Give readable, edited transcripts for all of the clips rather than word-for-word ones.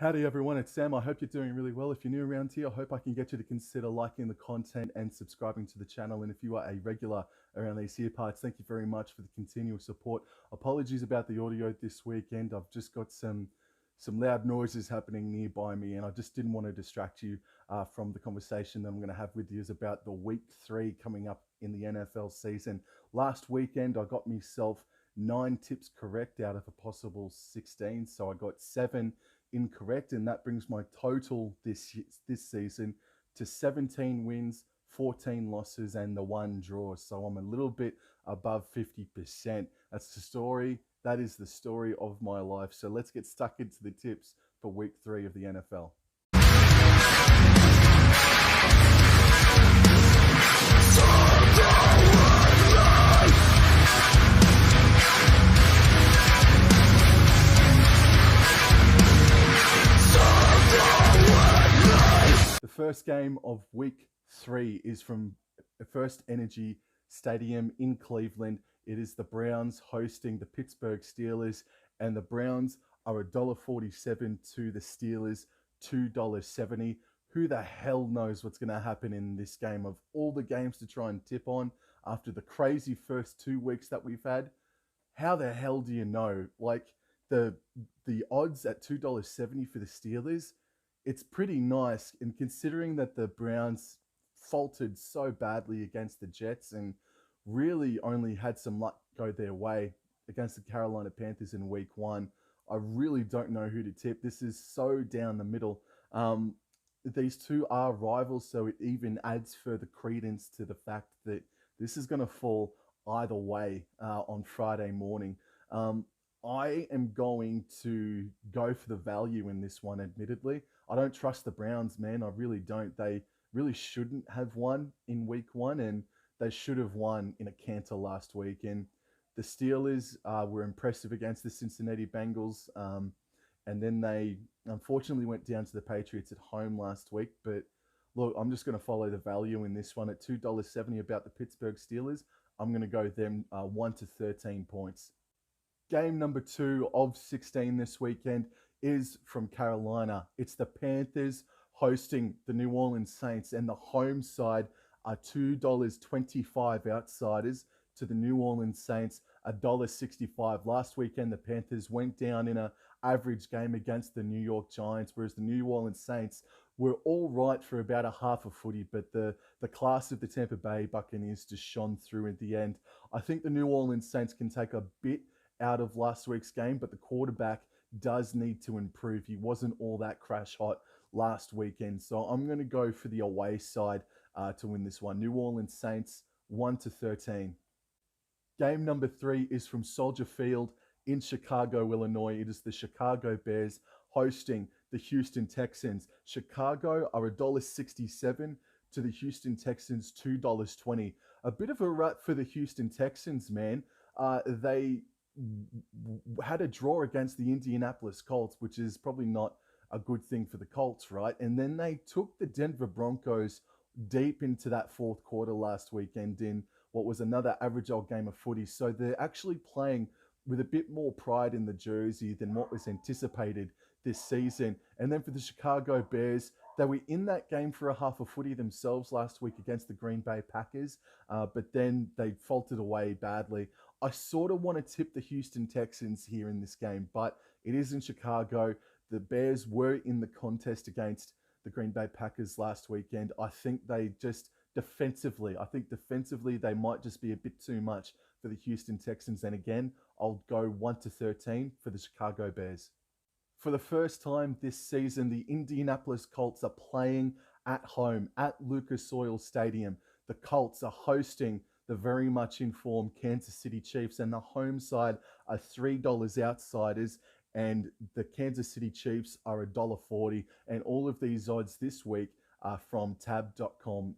Howdy everyone, it's Sam. I hope you're doing really well. If you're new around here, I hope I can get you to consider liking the content and subscribing to the channel. And if you are a regular around these here parts, thank you very much for the continual support. Apologies about the audio this weekend. I've just got some loud noises happening nearby me, and I just didn't want to distract you from the conversation that I'm going to have with you is about the week 3 coming up in the NFL season. Last weekend, I got myself 9 tips correct out of a possible 16, so I got 7 incorrect, and that brings my total this season to 17 wins, 14 losses, and the 1 draw. So I'm a little bit above 50%. That's the story. That is the story of my life. So let's get stuck into the tips for week 3 of the NFL. The first game of week 3 is from First Energy Stadium in Cleveland. It is the Browns hosting the Pittsburgh Steelers, and the Browns are $1.47 to the Steelers $2.70. Who the hell knows what's going to happen in this game? Of all the games to try and tip on after the crazy first 2 weeks that we've had, how the hell do you know? Like the odds at $2.70 for the Steelers, it's pretty nice, and considering that the Browns faltered so badly against the Jets and really only had some luck go their way against the Carolina Panthers in week 1, I really don't know who to tip. This is so down the middle. These two are rivals, so it even adds further credence to the fact that this is going to fall either way on Friday morning. I am going to go for the value in this one, admittedly. I don't trust the Browns, man. I really don't. They really shouldn't have won in week 1, and they should have won in a canter last week. And the Steelers were impressive against the Cincinnati Bengals, and then they unfortunately went down to the Patriots at home last week. But look, I'm just going to follow the value in this one at $2.70 about the Pittsburgh Steelers. I'm going to go them 1 to 13 points. Game number 2 of 16 this weekend is from Carolina. It's the Panthers hosting the New Orleans Saints, and the home side are $2.25 outsiders to the New Orleans Saints, $1.65. Last weekend, the Panthers went down in an average game against the New York Giants, whereas the New Orleans Saints were all right for about a half a footy, but the class of the Tampa Bay Buccaneers just shone through at the end. I think the New Orleans Saints can take a bit out of last week's game, but the quarterback does need to improve. He wasn't all that crash hot last weekend, so I'm going to go for the away side to win this one. New Orleans Saints 1 to 13. Game number 3 is from Soldier Field in Chicago, Illinois. It is the Chicago Bears hosting the Houston Texans. Chicago are $1.67 to the Houston Texans $2.20. A bit of a rut for the Houston Texans, man. They had a draw against the Indianapolis Colts, which is probably not a good thing for the Colts, right? And then they took the Denver Broncos deep into that fourth quarter last weekend in what was another average old game of footy. So they're actually playing with a bit more pride in the jersey than what was anticipated this season. And then for the Chicago Bears, they were in that game for a half a footy themselves last week against the Green Bay Packers, but then they faltered away badly. I sort of want to tip the Houston Texans here in this game, but it is in Chicago. The Bears were in the contest against the Green Bay Packers last weekend. I think they just defensively, they might just be a bit too much for the Houston Texans. And again, I'll go 1 to 13 for the Chicago Bears. For the first time this season, the Indianapolis Colts are playing at home at Lucas Oil Stadium. The Colts are hosting the very much informed Kansas City Chiefs, and the home side are $3 outsiders, and the Kansas City Chiefs are $1.40. And all of these odds this week are from tab.com.au.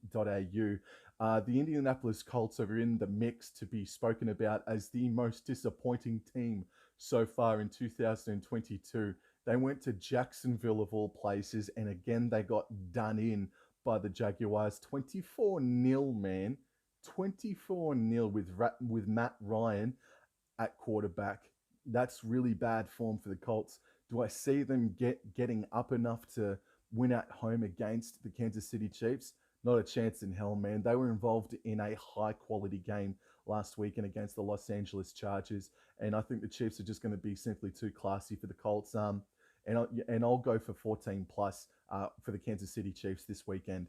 The Indianapolis Colts are in the mix to be spoken about as the most disappointing team so far in 2022. They went to Jacksonville of all places, and again they got done in by the Jaguars. 24-0, man. 24-0 with Matt Ryan at quarterback. That's really bad form for the Colts. Do I see them getting up enough to win at home against the Kansas City Chiefs? Not a chance in hell, man. They were involved in a high quality game last weekend against the Los Angeles Chargers, and I think the Chiefs are just going to be simply too classy for the Colts. And I'll go for 14 plus for the Kansas City Chiefs this weekend.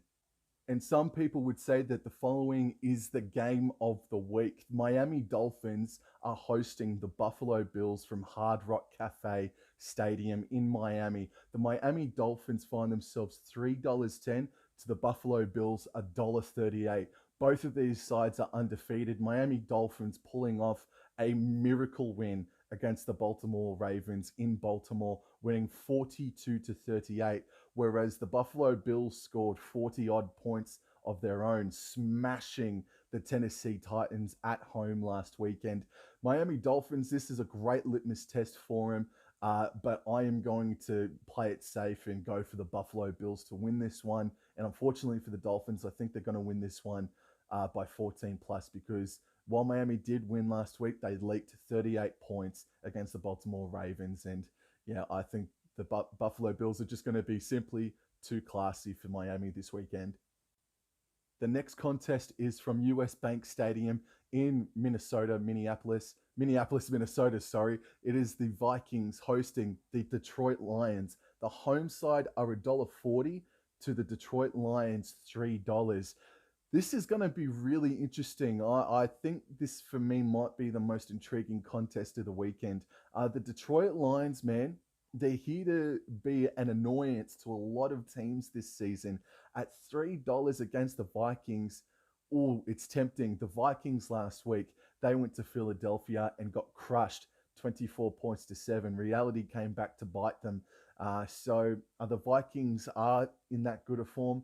And some people would say that the following is the game of the week. Miami Dolphins are hosting the Buffalo Bills from Hard Rock Cafe Stadium in Miami. The Miami Dolphins find themselves $3.10 to the Buffalo Bills $1.38. Both of these sides are undefeated. Miami Dolphins pulling off a miracle win against the Baltimore Ravens in Baltimore, winning 42-38, whereas the Buffalo Bills scored 40 odd points of their own, smashing the Tennessee Titans at home last weekend. Miami Dolphins, this is a great litmus test for them, but I am going to play it safe and go for the Buffalo Bills to win this one. And unfortunately for the Dolphins, I think they're going to win this one by 14 plus, because while Miami did win last week, they leaked 38 points against the Baltimore Ravens. And yeah, I think the Buffalo Bills are just going to be simply too classy for Miami this weekend. The next contest is from US Bank Stadium in Minneapolis, Minnesota, sorry. It is the Vikings hosting the Detroit Lions. The home side are $1.40 to the Detroit Lions $3. This is going to be really interesting. I think this, for me, might be the most intriguing contest of the weekend. The Detroit Lions, man, they're here to be an annoyance to a lot of teams this season. At $3 against the Vikings, oh, it's tempting. The Vikings last week, they went to Philadelphia and got crushed 24 points to 7. Reality came back to bite them. So the Vikings are in that good a form.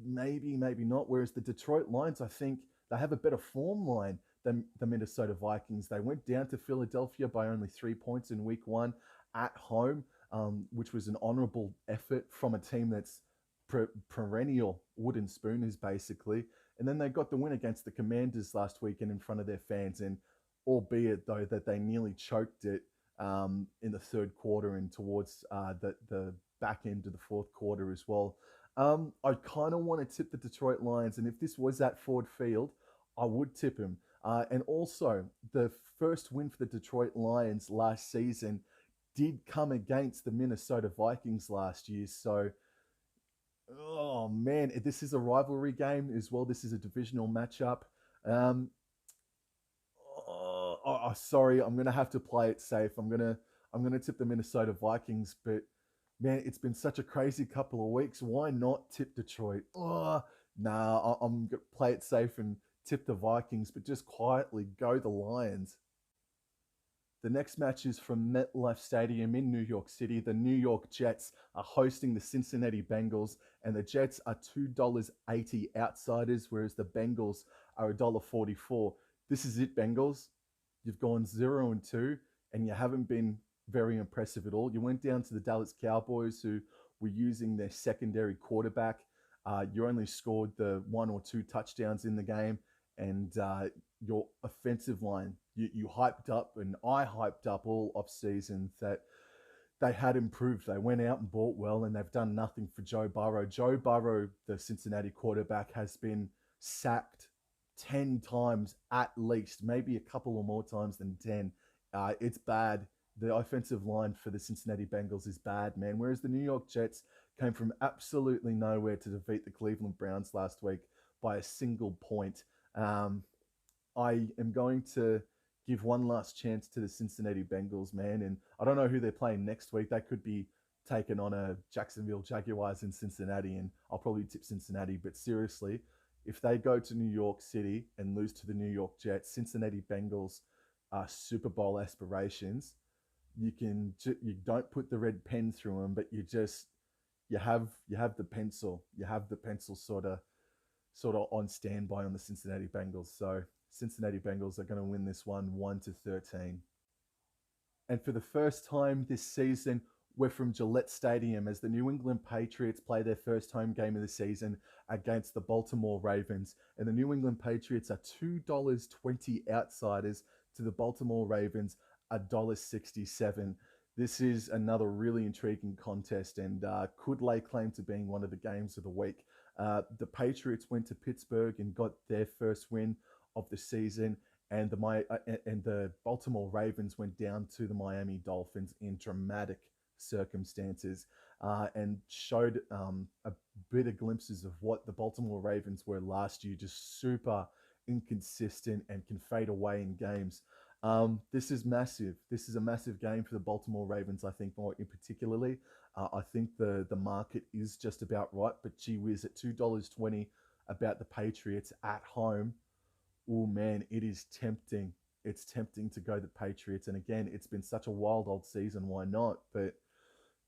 Maybe not. Whereas the Detroit Lions, I think they have a better form line than the Minnesota Vikings. They went down to Philadelphia by only 3 points in week 1 at home, which was an honorable effort from a team that's perennial wooden spooners, basically. And then they got the win against the Commanders last weekend in front of their fans. And albeit, though, that they nearly choked it in the third quarter and towards the back end of the fourth quarter as well. I kind of want to tip the Detroit Lions, and if this was at Ford Field, I would tip him. And also, the first win for the Detroit Lions last season did come against the Minnesota Vikings last year. So, oh man, this is a rivalry game as well. This is a divisional matchup. Sorry, I'm gonna have to play it safe. I'm gonna tip the Minnesota Vikings, but man, it's been such a crazy couple of weeks. Why not tip Detroit? I'm going to play it safe and tip the Vikings, but just quietly go the Lions. The next match is from MetLife Stadium in New York City. The New York Jets are hosting the Cincinnati Bengals, and the Jets are $2.80 outsiders, whereas the Bengals are $1.44. This is it, Bengals. You've gone 0-2, and you haven't been very impressive at all. You went down to the Dallas Cowboys, who were using their secondary quarterback. You only scored the 1 or 2 touchdowns in the game, and your offensive line, you hyped up, and I hyped up all offseason that they had improved. They went out and bought well, and they've done nothing for Joe Burrow. Joe Burrow, the Cincinnati quarterback, has been sacked 10 times at least, maybe a couple or more times than 10. It's bad. The offensive line for the Cincinnati Bengals is bad, man. Whereas the New York Jets came from absolutely nowhere to defeat the Cleveland Browns last week by a single point. I am going to give one last chance to the Cincinnati Bengals, man. And I don't know who they're playing next week. They could be taking on a Jacksonville Jaguars in Cincinnati, and I'll probably tip Cincinnati. But seriously, if they go to New York City and lose to the New York Jets, Cincinnati Bengals Super Bowl aspirations, you don't put the red pen through them, but you have the pencil. You have the pencil sort of on standby on the Cincinnati Bengals. So Cincinnati Bengals are going to win this one 1-13. And for the first time this season, we're from Gillette Stadium as the New England Patriots play their first home game of the season against the Baltimore Ravens. And the New England Patriots are $2.20 outsiders to the Baltimore Ravens, $1.67. This is another really intriguing contest and could lay claim to being one of the games of the week. The Patriots went to Pittsburgh and got their first win of the season, and the Baltimore Ravens went down to the Miami Dolphins in dramatic circumstances and showed a bit of glimpses of what the Baltimore Ravens were last year, just super inconsistent and can fade away in games. This is massive. This is a massive game for the Baltimore Ravens, I think, more in particularly. I think the market is just about right, but gee whiz, at $2.20 about the Patriots at home, oh man, it is tempting. It's tempting to go the Patriots. And again, it's been such a wild old season. Why not? But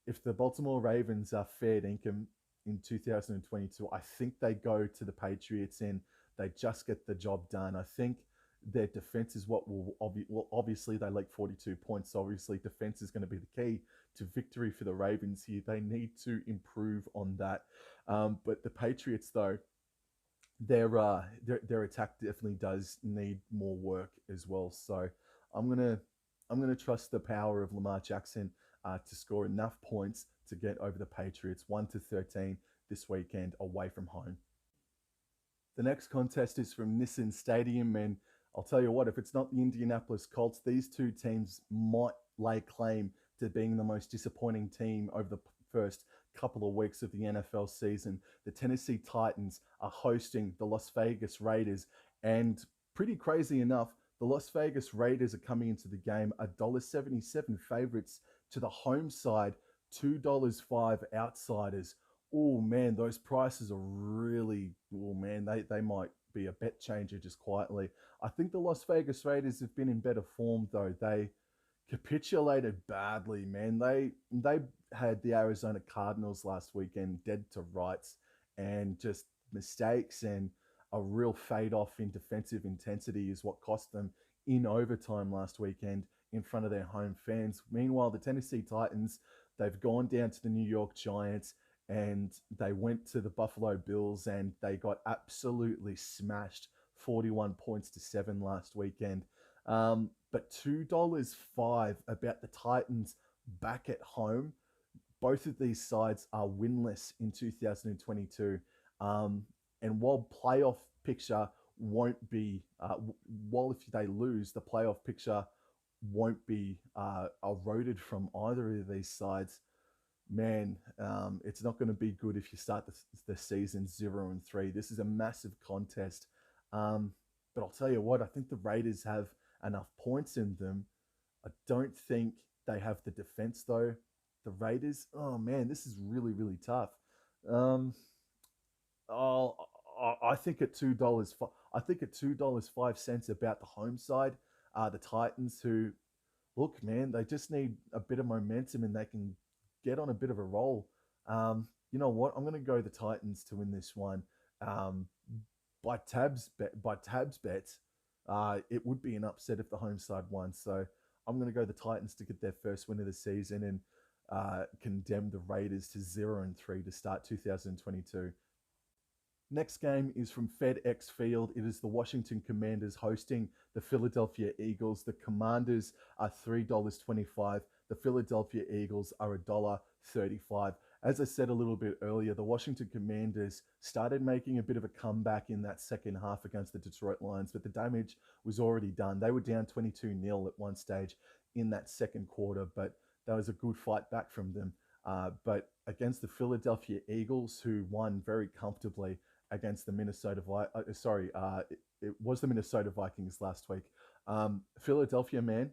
if the Baltimore Ravens are fair income in 2022, I think they go to the Patriots and they just get the job done. I think their defense is what well, obviously they like 42 points. So obviously defense is going to be the key to victory for the Ravens here. They need to improve on that. But the Patriots, though, their attack definitely does need more work as well. So I'm gonna trust the power of Lamar Jackson to score enough points to get over the Patriots 1-13 this weekend away from home. The next contest is from Nissan Stadium, and I'll tell you what, if it's not the Indianapolis Colts, these two teams might lay claim to being the most disappointing team over the first couple of weeks of the NFL season. The Tennessee Titans are hosting the Las Vegas Raiders, and pretty crazy enough, the Las Vegas Raiders are coming into the game $1.77 favorites to the home side, $2.05 outsiders. Oh man, those prices are really, oh man, they might be a bet changer just quietly. I think the Las Vegas Raiders have been in better form though. They capitulated badly, man. They had the Arizona Cardinals last weekend dead to rights, and just mistakes and a real fade off in defensive intensity is what cost them in overtime last weekend in front of their home fans. Meanwhile, the Tennessee Titans, they've gone down to the New York Giants and they went to the Buffalo Bills and they got absolutely smashed 41 points to 7 last weekend. But $2.05 about the Titans back at home. Both of these sides are winless in 2022. And while playoff picture won't be, while if they lose, the playoff picture won't be eroded from either of these sides, man, it's not going to be good if you start the season 0-3. This is a massive contest. But I'll tell you what, I think the Raiders have enough points in them. I don't think they have the defense though. The Raiders, oh man, this is really, really tough. Um, oh, I think at $2, I think at $2.05 about the home side, the Titans, who look, man, they just need a bit of momentum and they can get on a bit of a roll. You know what? I'm going to go the Titans to win this one. Um, by Tabs bets, it would be an upset if the home side won. So I'm going to go the Titans to get their first win of the season and condemn the Raiders to 0-3 to start 2022. Next game is from FedEx Field. It is the Washington Commanders hosting the Philadelphia Eagles. The Commanders are $3.25. The Philadelphia Eagles are $1.35. As I said a little bit earlier, the Washington Commanders started making a bit of a comeback in that second half against the Detroit Lions, but the damage was already done. They were down 22-0 at one stage in that second quarter, but that was a good fight back from them. But against the Philadelphia Eagles, who won very comfortably against the it was the Minnesota Vikings last week. Philadelphia, man,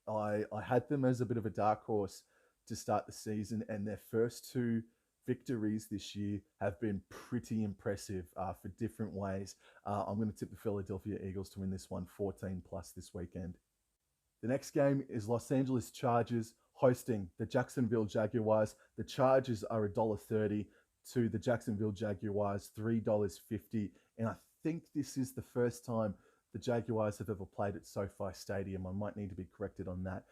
I had them as a bit of a dark horse to start the season, and their first two victories this year have been pretty impressive for different ways. I'm going to tip the Philadelphia Eagles to win this one 14 plus this weekend. The next game is Los Angeles Chargers hosting the Jacksonville Jaguars. The Chargers are $1.30 to the Jacksonville Jaguars $3.50. And I think this is the first time the Jaguars have ever played at SoFi Stadium. I might need to be corrected on that.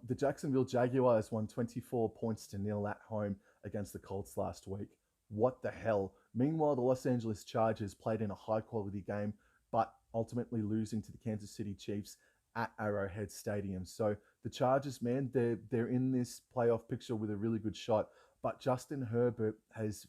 The Jacksonville Jaguars won 24 points to 0 at home against the Colts last week. What the hell? Meanwhile, the Los Angeles Chargers played in a high-quality game, but ultimately losing to the Kansas City Chiefs at Arrowhead Stadium. So The Chargers, man, they're in this playoff picture with a really good shot. But Justin Herbert has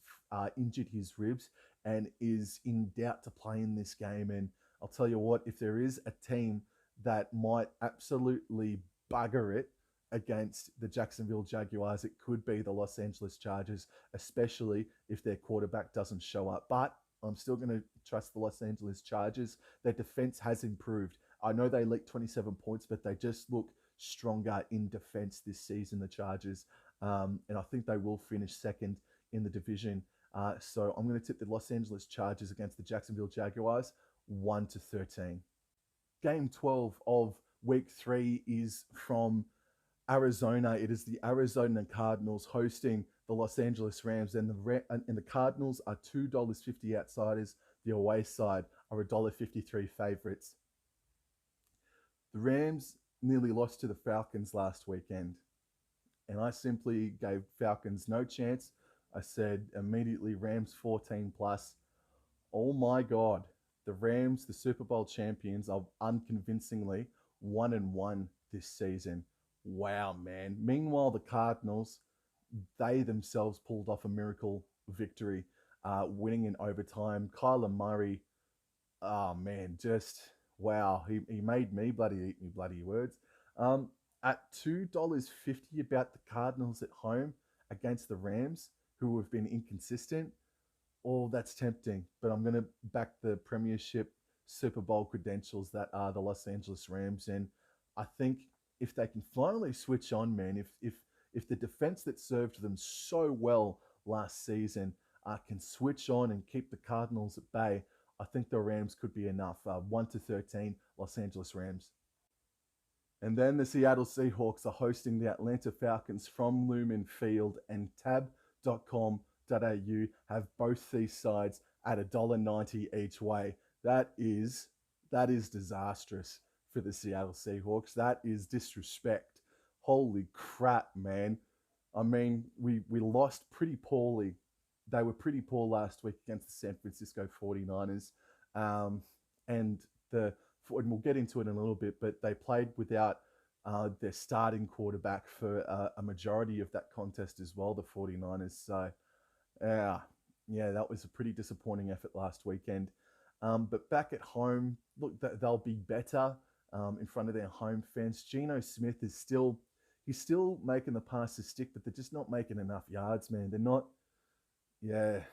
injured his ribs and is in doubt to play in this game. And I'll tell you what, if there is a team that might absolutely bugger it against the Jacksonville Jaguars, it could be the Los Angeles Chargers, especially if their quarterback doesn't show up. But I'm still going to trust the Los Angeles Chargers. Their defense has improved. I know they leaked 27 points, but they just look stronger in defense this season, the Chargers. And I think they will finish second in the division. So I'm going to tip the Los Angeles Chargers against the Jacksonville Jaguars 1-13. Game 12 of week 3 is from Arizona. It is the Arizona Cardinals hosting the Los Angeles Rams, and the Cardinals are $2.50 outsiders. The away side are $1.53 favorites. The Rams nearly lost to the Falcons last weekend, and I simply gave Falcons no chance. I said immediately Rams 14 plus. Oh my God, the Rams, the Super Bowl champions, are unconvincingly 1-1 this season. Wow, man. Meanwhile, the Cardinals, they themselves pulled off a miracle victory, winning in overtime. Kyler Murray, oh man, just wow. He made me bloody eat me bloody words. At $2.50 about the Cardinals at home against the Rams, who have been inconsistent. Oh, that's tempting. But I'm going to back the Premiership Super Bowl credentials that are the Los Angeles Rams. And I think if they can finally switch on, man, if the defense that served them so well last season can switch on and keep the Cardinals at bay, I think the Rams could be enough. 1-13, Los Angeles Rams. And then the Seattle Seahawks are hosting the Atlanta Falcons from Lumen Field, and tab.com.au have both these sides at $1.90 each way. That is disastrous for the Seattle Seahawks. That is disrespect. Holy crap, man. I mean, we lost pretty poorly. They were pretty poor last week against the San Francisco 49ers. And we'll get into it in a little bit, but they played without their starting quarterback for a majority of that contest as well, the 49ers. So, yeah, that was a pretty disappointing effort last weekend. But back at home, look, they'll be better in front of their home fans. Geno Smith is still making the passes stick, but they're just not making enough yards, man. They're not, they're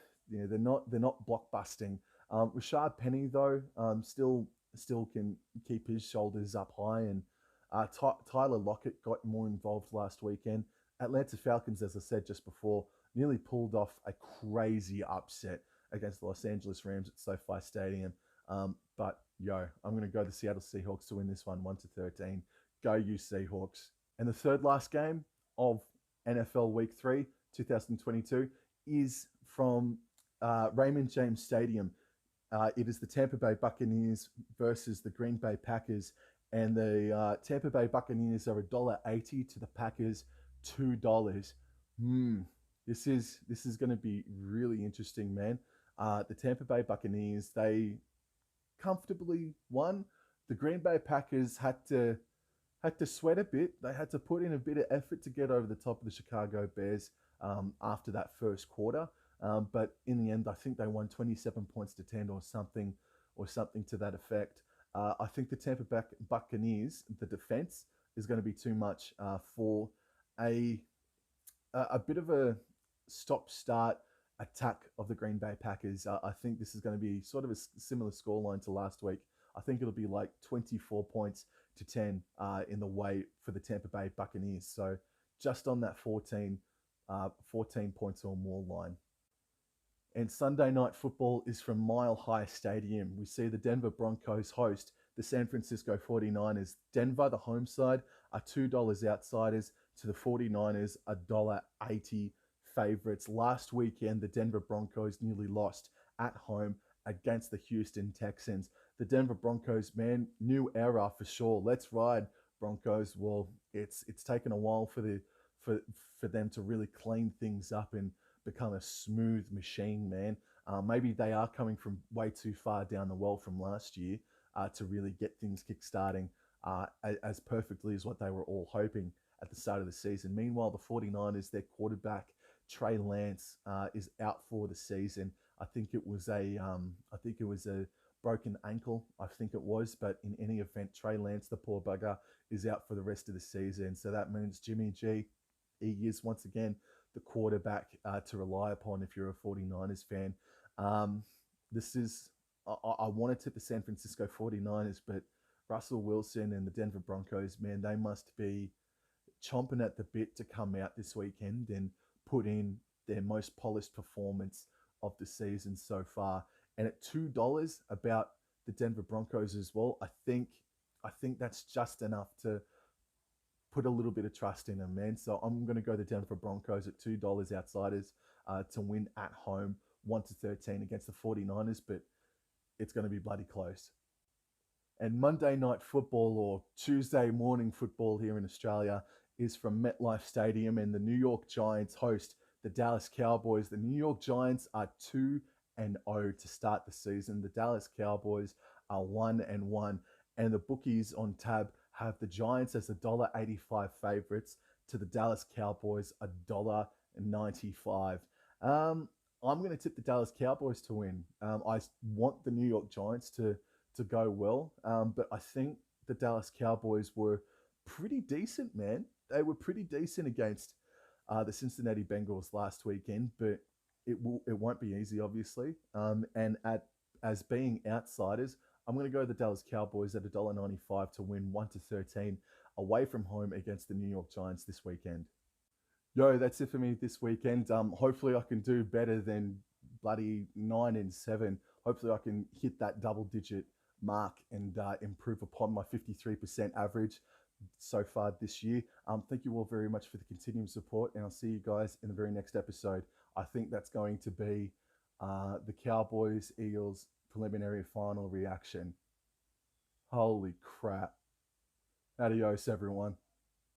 not blockbusting. Rashad Penny though, still can keep his shoulders up high, and Tyler Lockett got more involved last weekend. Atlanta Falcons, as I said just before, nearly pulled off a crazy upset against the Los Angeles Rams at SoFi Stadium. But I'm going to go the Seattle Seahawks to win this one 1-13. Go you Seahawks. And the third last game of NFL Week 3, 2022, is from Raymond James Stadium. It is the Tampa Bay Buccaneers versus the Green Bay Packers. And the Tampa Bay Buccaneers are $1.80 to the Packers $2. This is going to be really interesting, man. The Tampa Bay Buccaneers, they comfortably won. The Green Bay Packers had to sweat a bit. They had to put in a bit of effort to get over the top of the Chicago Bears after that first quarter. But in the end, I think they won 27 points to 10 or something to that effect. I think the Tampa Bay Buccaneers, the defense is going to be too much for a bit of a stop-start attack of the Green Bay Packers. I think this is going to be sort of a similar scoreline to last week. I think it'll be like 24 points to 10 in the way for the Tampa Bay Buccaneers. So just on that 14 points or more line. And Sunday Night Football is from Mile High Stadium. We see the Denver Broncos host the San Francisco 49ers. Denver, the home side, are $2 outsiders to the 49ers, $1.80 favorites. Last weekend, the Denver Broncos nearly lost at home against the Houston Texans. The Denver Broncos, man, new era for sure. Let's ride, Broncos. Well, it's taken a while for them to really clean things up and become a smooth machine, man. Maybe they are coming from way too far down the well from last year to really get things kick-starting. as perfectly as what they were all hoping at the start of the season. Meanwhile, the 49ers, their quarterback, Trey Lance, is out for the season. I think it was a broken ankle, I think it was, but in any event, Trey Lance, the poor bugger, is out for the rest of the season. So that means Jimmy G, he is once again the quarterback to rely upon if you're a 49ers fan. Um, this is, I want to tip the San Francisco 49ers, but Russell Wilson and the Denver Broncos, man, they must be chomping at the bit to come out this weekend and put in their most polished performance of the season so far. And at $2, about the Denver Broncos as well, I think that's just enough to put a little bit of trust in them, man. So I'm going to go the Denver Broncos at $2 outsiders to win at home 1-13 against the 49ers, but it's going to be bloody close. And Monday night football, or Tuesday morning football here in Australia, is from MetLife Stadium, and the New York Giants host the Dallas Cowboys. The New York Giants are 2-0 to start the season. The Dallas Cowboys are 1-1, and the bookies on tab have the Giants as $1.85 favorites to the Dallas Cowboys $1.95. I'm going to tip the Dallas Cowboys to win. I want the New York Giants to go well, but I think the Dallas Cowboys were pretty decent, man. They were pretty decent against the Cincinnati Bengals last weekend, but it won't be easy, obviously. And as being outsiders, I'm going to go the Dallas Cowboys at $1.95 to win 1-13 away from home against the New York Giants this weekend. Yo, that's it for me this weekend. Hopefully I can do better than bloody 9-7. Hopefully I can hit that double-digit mark and improve upon my 53% average so far this year. Thank you all very much for the continuing support, and I'll see you guys in the very next episode. I think that's going to be the Cowboys-Eagles preliminary final reaction. Holy crap. Adios, everyone.